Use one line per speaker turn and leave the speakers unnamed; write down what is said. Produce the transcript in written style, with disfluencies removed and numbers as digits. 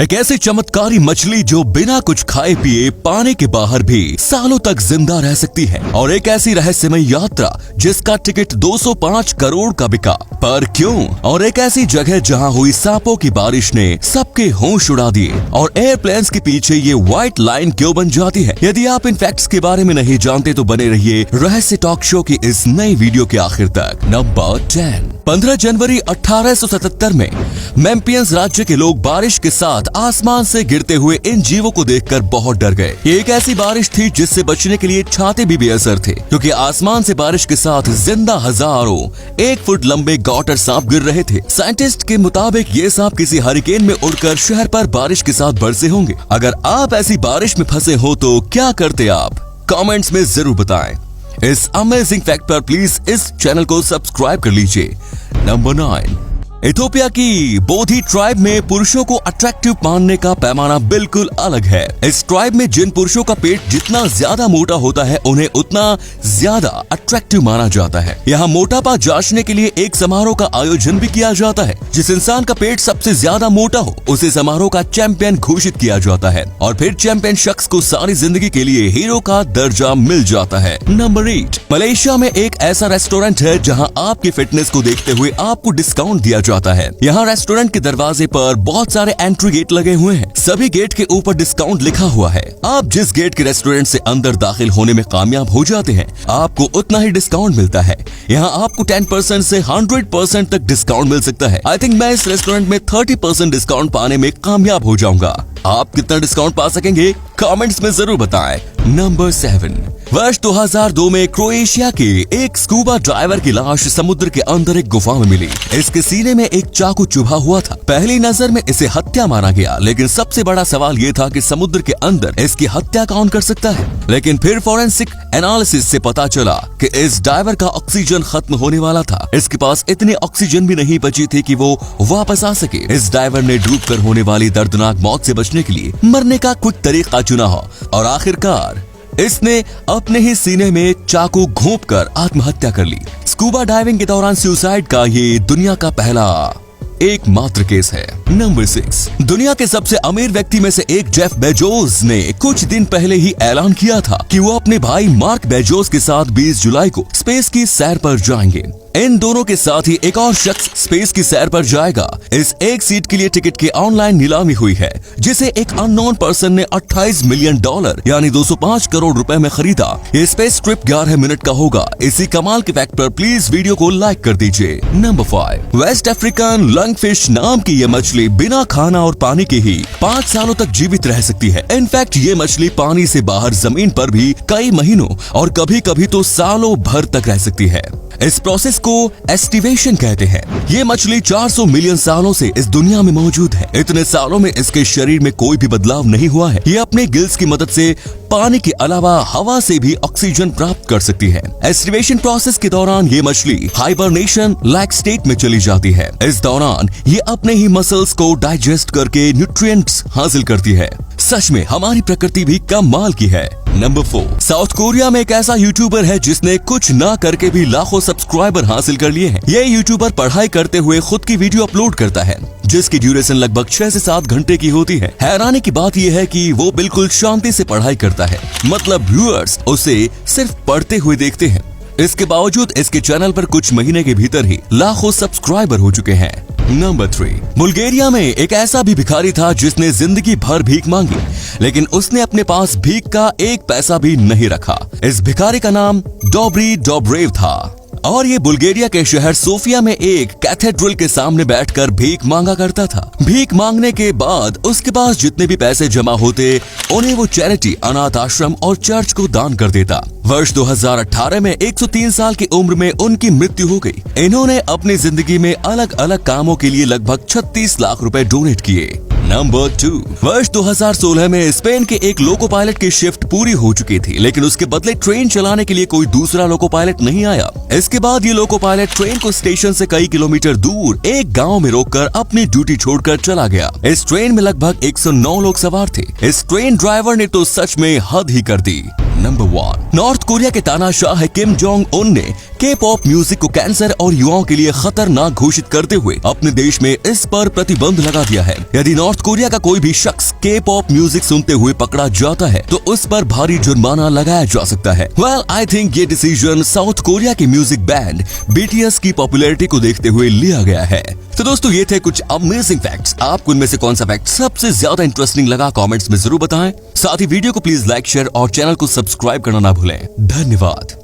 एक ऐसी चमत्कारी मछली जो बिना कुछ खाए पिए पानी के बाहर भी सालों तक जिंदा रह सकती है, और एक ऐसी रहस्यमय यात्रा जिसका टिकट 205 करोड़ का बिका। पर क्यों? और एक ऐसी जगह जहां हुई सांपों की बारिश ने सबके होश उड़ा दिए, और एयरप्लेन्स के पीछे ये व्हाइट लाइन क्यों बन जाती है। यदि आप इन फैक्ट्स के बारे में नहीं जानते तो बने रहिए रहस्य टॉक शो की इस नई वीडियो के आखिर तक। नंबर 10। 15 जनवरी 1877 में मेम्पियंस राज्य के लोग बारिश के साथ आसमान से गिरते हुए इन जीवों को देखकर बहुत डर गए। ये एक ऐसी बारिश थी जिससे बचने के लिए छाते भी बेअसर थे, क्योंकि आसमान से बारिश के साथ जिंदा हजारों 1 फुट लंबे गॉटर सांप गिर रहे थे। साइंटिस्ट के मुताबिक ये सांप किसी हरिकेन में उड़कर शहर पर बारिश के साथ बरसे होंगे। अगर आप ऐसी बारिश में फंसे हो तो क्या करते आप? कमेंट्स में जरूर बताएं। इस अमेजिंग फैक्ट पर प्लीज इस चैनल को सब्सक्राइब कर लीजिए। नंबर 9। इथोपिया की बोधी ट्राइब में पुरुषों को अट्रैक्टिव मानने का पैमाना बिल्कुल अलग है। इस ट्राइब में जिन पुरुषों का पेट जितना ज्यादा मोटा होता है उन्हें उतना ज्यादा अट्रैक्टिव माना जाता है। यहाँ मोटापा जांचने के लिए एक समारोह का आयोजन भी किया जाता है। जिस इंसान का पेट सबसे ज्यादा मोटा हो उसे समारोह का चैंपियन घोषित किया जाता है, और फिर चैंपियन शख्स को सारी जिंदगी के लिए हीरो का दर्जा मिल जाता है। नंबर 8। मलेशिया में एक ऐसा रेस्टोरेंट है जहाँ आपकी फिटनेस को देखते हुए आपको डिस्काउंट दिया जाता है। यहाँ रेस्टोरेंट के दरवाजे पर बहुत सारे एंट्री गेट लगे हुए हैं। सभी गेट के ऊपर डिस्काउंट लिखा हुआ है। आप जिस गेट के रेस्टोरेंट से अंदर दाखिल होने में कामयाब हो जाते हैं आपको उतना ही डिस्काउंट मिलता है। यहाँ आपको 10% से 100% तक डिस्काउंट मिल सकता है। आई थिंक मैं इस रेस्टोरेंट में 30% डिस्काउंट पाने में कामयाब हो जाऊंगा। आप कितना डिस्काउंट पा सकेंगे कमेंट्स में जरूर बताएं। नंबर 7। वर्ष 2002 में क्रोएशिया के एक स्कूबा ड्राइवर की लाश समुद्र के अंदर एक गुफा में मिली। इसके सीने में एक चाकू चुभा हुआ था। पहली नजर में इसे हत्या माना गया, लेकिन सबसे बड़ा सवाल ये था कि समुद्र के अंदर इसकी हत्या कौन कर सकता है। लेकिन फिर फॉरेंसिक एनालिसिस से पता चला कि इस ड्राइवर का ऑक्सीजन खत्म होने वाला था। इसके पास इतनी ऑक्सीजन भी नहीं बची थी कि वो वापस आ सके। इस ड्राइवर ने डूबकर होने वाली दर्दनाक मौत से बचने के लिए मरने का कुछ तरीका चुना हो, और आखिरकार इसने अपने ही सीने में चाकू घोंपकर आत्महत्या कर ली। स्कूबा डाइविंग के दौरान सुसाइड का ये दुनिया का पहला एकमात्र केस है। नंबर 6। दुनिया के सबसे अमीर व्यक्ति में से एक जेफ बेजोस ने कुछ दिन पहले ही ऐलान किया था कि वो अपने भाई मार्क बेजोस के साथ 20 जुलाई को स्पेस की सैर पर जाएंगे। इन दोनों के साथ ही एक और शख्स स्पेस की सैर पर जाएगा। इस एक सीट के लिए टिकट की ऑनलाइन नीलामी हुई है, जिसे एक अननोन पर्सन ने $28 मिलियन यानी 205 करोड़ रुपए में खरीदा। ये स्पेस ट्रिप 11 मिनट का होगा। इसी कमाल के फैक्ट पर प्लीज वीडियो को लाइक कर दीजिए। नंबर 5। वेस्ट अफ्रीकन लंगफिश नाम की ये मछली बिना खाना और पानी के ही 5 सालों तक जीवित रह सकती है। इनफैक्ट ये मछली पानी से बाहर जमीन पर भी कई महीनों और कभी कभी तो सालों भर तक रह सकती है। इस प्रोसेस को एस्टिवेशन कहते हैं। ये मछली 400 मिलियन सालों से इस दुनिया में मौजूद है। इतने सालों में इसके शरीर में कोई भी बदलाव नहीं हुआ है। ये अपने गिल्स की मदद से पानी के अलावा हवा से भी ऑक्सीजन प्राप्त कर सकती है। एस्टिवेशन प्रोसेस के दौरान ये मछली हाइबरनेशन लाइक स्टेट में चली जाती है। इस दौरान ये अपने ही मसल्स को डाइजेस्ट करके न्यूट्रिएंट्स हासिल करती है। सच में हमारी प्रकृति भी कमाल की है। नंबर 4। साउथ कोरिया में एक ऐसा यूट्यूबर है जिसने कुछ ना करके भी लाखों सब्सक्राइबर हासिल कर लिए हैं। ये यूट्यूबर पढ़ाई करते हुए खुद की वीडियो अपलोड करता है, जिसकी ड्यूरेशन लगभग 6 से 7 घंटे की होती है। हैरानी की बात यह है कि वो बिल्कुल शांति से पढ़ाई करता है, मतलब व्यूअर्स उसे सिर्फ पढ़ते हुए देखते हैं। इसके बावजूद इसके चैनल पर कुछ महीने के भीतर ही लाखों सब्सक्राइबर हो चुके हैं। नंबर 3। बुल्गारिया में एक ऐसा भी भिखारी था जिसने जिंदगी भर भीख मांगी, लेकिन उसने अपने पास भीख का 1 पैसा भी नहीं रखा। इस भिखारी का नाम डोब्री डोब्रेव था, और ये बुल्गारिया के शहर सोफिया में एक कैथेड्रल के सामने बैठकर भीख मांगा करता था। भीख मांगने के बाद उसके पास जितने भी पैसे जमा होते उन्हें वो चैरिटी, अनाथ आश्रम और चर्च को दान कर देता। वर्ष 2018 में 103 साल की उम्र में उनकी मृत्यु हो गई। इन्होंने अपनी जिंदगी में अलग अलग कामों के लिए लगभग 36 लाख रुपए डोनेट किए। नंबर 2। वर्ष 2016 में स्पेन के एक लोको पायलट की शिफ्ट पूरी हो चुकी थी, लेकिन उसके बदले ट्रेन चलाने के लिए कोई दूसरा लोको पायलट नहीं आया। इसके बाद ये लोको पायलट ट्रेन को स्टेशन से कई किलोमीटर दूर एक गांव में रोककर अपनी ड्यूटी छोड़कर चला गया। इस ट्रेन में लगभग 109 लोग सवार थे। इस ट्रेन ड्राइवर ने तो सच में हद ही कर दी। नंबर 1, नॉर्थ कोरिया के तानाशाह किम जोंग उन ने के पॉप म्यूजिक को कैंसर और युवाओं के लिए खतरनाक घोषित करते हुए अपने देश में इस पर प्रतिबंध लगा दिया है। यदि नॉर्थ कोरिया का कोई भी शख्स के पॉप म्यूजिक सुनते हुए पकड़ा जाता है तो उस पर भारी जुर्माना लगाया जा सकता है। वेल, आई थिंक ये डिसीजन साउथ कोरिया के म्यूजिक बैंड BTS की पॉपुलैरिटी को देखते हुए लिया गया है। तो दोस्तों, ये थे कुछ अमेजिंग फैक्ट्स। आपको इनमें से कौन सा फैक्ट सबसे ज्यादा इंटरेस्टिंग लगा कमेंट्स में जरूर बताएं। साथ ही वीडियो को प्लीज लाइक, शेयर और चैनल को सब्सक्राइब करना ना भूलें। धन्यवाद।